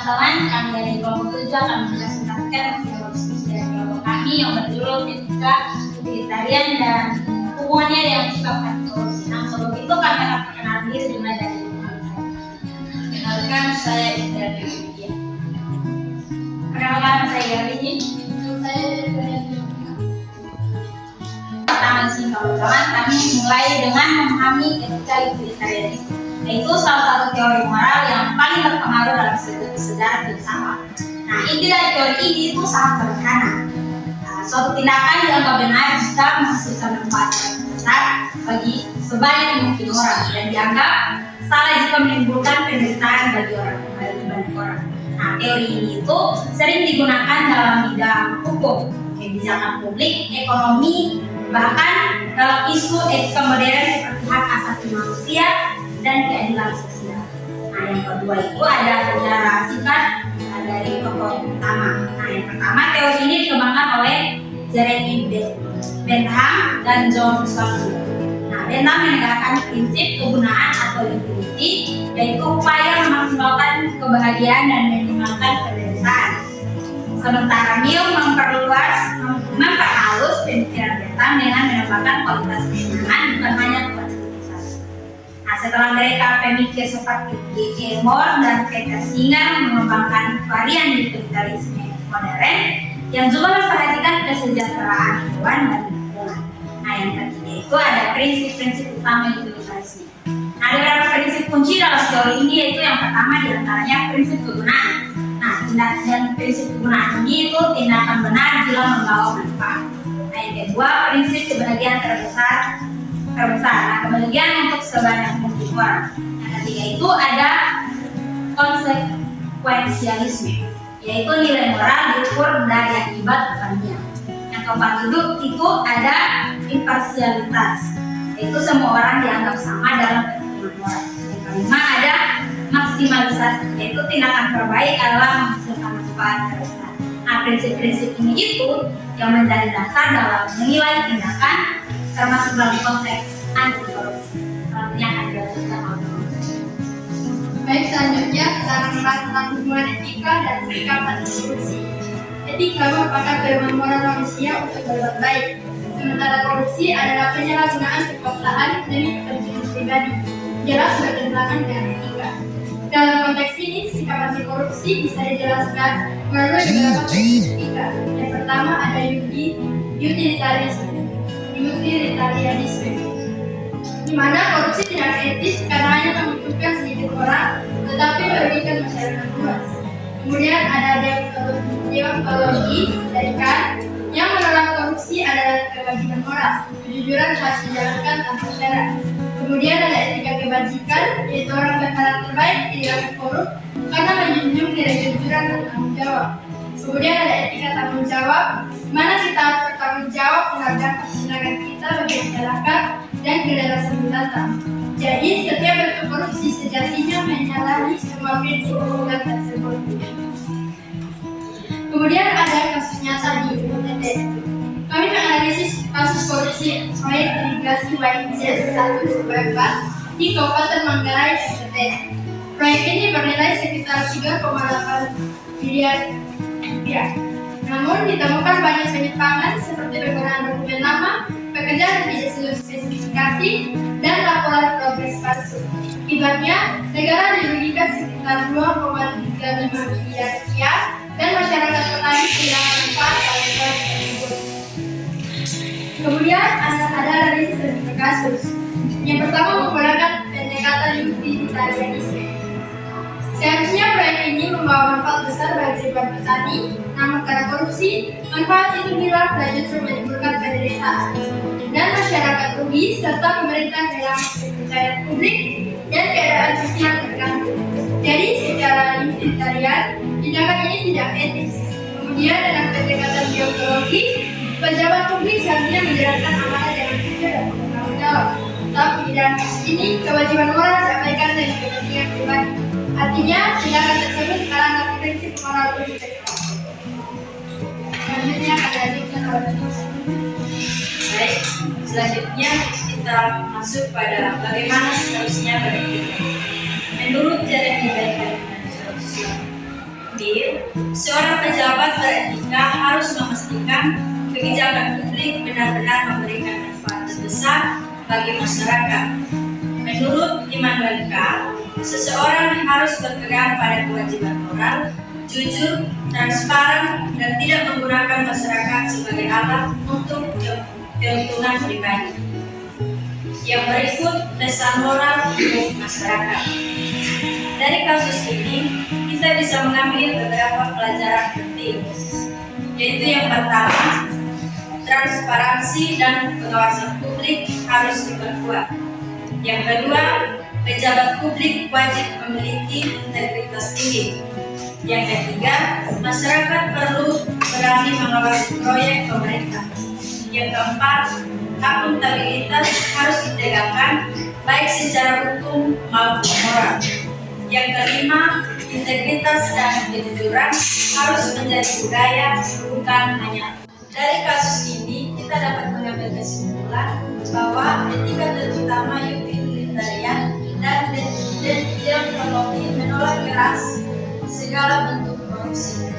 teman-teman, kami dari kelompok 7 akan mempresentasikan hasil diskusi dari kelompok kami yang berjudul etika, utilitarian, dan hubungannya dengan sikap anti-korupsi. Nah, sebelum itu kami akan perkenalan diri dimulai dari Kenalkan, saya Indra Dewi. Perkenalkan, saya Rini. Saya Pertama sih kawan-kawan, kami mulai dengan memahami etika utilitarianisme, yaitu salah satu teori moral yang paling berpengaruh dalam sejarah filsafat. Nah, inti dari teori ini itu sangat sederhana. Suatu tindakan dianggap benar jika menghasilkan manfaat yang besar bagi sebanyak mungkin orang, dan dianggap salah jika menimbulkan penderitaan bagi banyak orang. Nah, teori ini itu sering digunakan dalam bidang hukum, kebijakan publik, ekonomi, bahkan dalam isu etika modern seperti hak asasi manusia dan keadilan sosial. Nah, yang kedua itu ada sejarah singkat dari tokoh utama. Nah, yang pertama, teori ini dikembangkan oleh Jeremy Bentham dan John Stuart. Nah, Bentham menegakkan prinsip kegunaan atau utility, yaitu upaya memaksimalkan kebahagiaan dan meminimalkan penderitaan. Sementara Mill memperhalus pemikiran Bentham dengan menambahkan kualitas kenyamanan, bukan hanya kuantitas. Nah, setelah mereka pemikir seperti G.K. Moore dan Peter Singer mengembangkan varian utilitarisme modern yang juga memperhatikan kesejahteraan hewan dan lingkungan. Nah, yang ketiga itu ada prinsip-prinsip utama utilitarisme. Nah, ada beberapa prinsip kunci dalam teori ini, yaitu yang pertama diantaranya prinsip kegunaan. Nah, dan prinsip kegunaan ini itu tindakan benar bila membawa manfaat. Nah, yang kedua, prinsip kebahagiaan terbesar. Nah, kebahagiaan untuk sebanyak mungkin orang. Yang ketiga itu ada konsekuensialisme, yaitu nilai moral diukur dari akibat bukannya. Yang keempat itu ada imparsialitas, yaitu semua orang dianggap sama dalam perhitungan moral. Yang kelima ada maksimalisasi, yaitu tindakan terbaik adalah menghasilkan manfaat terbesar. Nah, prinsip-prinsip ini itu yang menjadi dasar dalam menilai tindakan, termasuk dalam konteks anti korupsi. Selanjutnya akan dijelaskan oleh Baik, selanjutnya kita akan membahas tentang hubungan etika dan sikap anti korupsi. Etika merupakan pedoman moral manusia untuk berbuat baik, sementara korupsi adalah penyalahgunaan kekuasaan demi kepentingan pribadi. Jelas bertentangan dengan etika. Dalam konteks ini, sikap anti korupsi bisa dijelaskan melalui beberapa prinsip etika. Yang pertama ada utilitarianisme, di mana korupsi tidak etis karena hanya menguntungkan sedikit orang, tetapi merugikan masyarakat luas. Kemudian ada deontologi dari Kant yang menolak korupsi adalah kewajiban moral, kejujuran harus dijalankan tanpa syarat. Kemudian ada etika kebajikan, yaitu orang berkarakter baik tidak akan korup karena menjunjung nilai kejujuran dan tanggung jawab. Kemudian ada etika tanggung jawab, di mana kita harus bertanggung jawab terhadap tindakan kita bagi masyarakat dan kedaulatan mendatang. Jadi setiap bentuk korupsi sejatinya menyalahi semua prinsip hukum tersebut. Kemudian ada kasus nyata di UTT. Kami menganalisis kasus korupsi proyek irigasi YZ 1 di Kabupaten Manggarai, NTT. Proyek ini bernilai sekitar 3,8 miliar rupiah. Namun ditemukan banyak penyimpangan seperti penggunaan dokumen lama, pekerjaan tidak sesuai spesifikasi, dan laporan progres palsu. Akibatnya, negara dirugikan sekitar 2,35 miliar rupiah dan masyarakat petani kehilangan manfaat dari proyek tersebut. Kemudian ada analisis dari kasus. Yang pertama menggunakan pendekatan utilitarianisme. Seharusnya proyek ini membawa manfaat besar bagi ribuan petani, namun karena korupsi, manfaat itu hilang dan justru menimbulkan penderitaan. Dan masyarakat rugi serta pemerintah kehilangan kepercayaan publik dan keadaan sosial terganggu. Jadi secara utilitarian, tindakan ini tidak etis. Kemudian dengan pendekatan deontologi, pejabat publik seharusnya menjalankan amanah dengan jujur dan bertanggung jawab. Tapi dalam kasus ini, kewajiban moral diabaikan dari kepentingan pribadi. Artinya, tindakan tersebut melanggar prinsip moral integritas. Selanjutnya ada Baik, selanjutnya kita masuk pada bagaimana seharusnya beretika. Menurut Jeremy Bentham, kepemimpinan, seorang pejabat beretika harus memastikan kebijakan publik benar-benar memberikan manfaat besar bagi masyarakat. Menurut Immanuel Kant, seseorang harus berpegang pada kewajiban moral, jujur, transparan, dan tidak menggunakan masyarakat sebagai alat untuk keuntungan pribadi. Yang berikut pesan moral untuk masyarakat. Dari kasus ini, kita bisa mengambil beberapa pelajaran penting, yaitu yang pertama, transparansi dan pengawasan publik harus diperkuat. Yang kedua, pejabat publik wajib memiliki integritas tinggi. Yang ketiga, masyarakat perlu berani mengawasi proyek pemerintah. Yang keempat, akuntabilitas harus ditegakkan baik secara hukum maupun moral. Yang kelima, integritas dan kejujuran harus menjadi budaya, bukan hanya. Dari kasus ini, kita dapat mengambil kesimpulan bahwa etika terutama utilitarian dan deontologi menolak keras segala bentuk korupsi.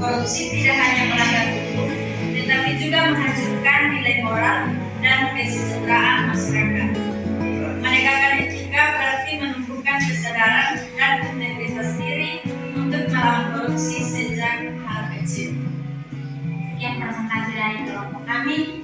Korupsi tidak hanya melanggar hukum, tetapi juga menghancurkan nilai moral dan kesejahteraan masyarakat. Menegakkan etika berarti menumbuhkan kesadaran dan integritas diri untuk melawan korupsi sejak hal kecil. Sekian presentasi dari kelompok kami.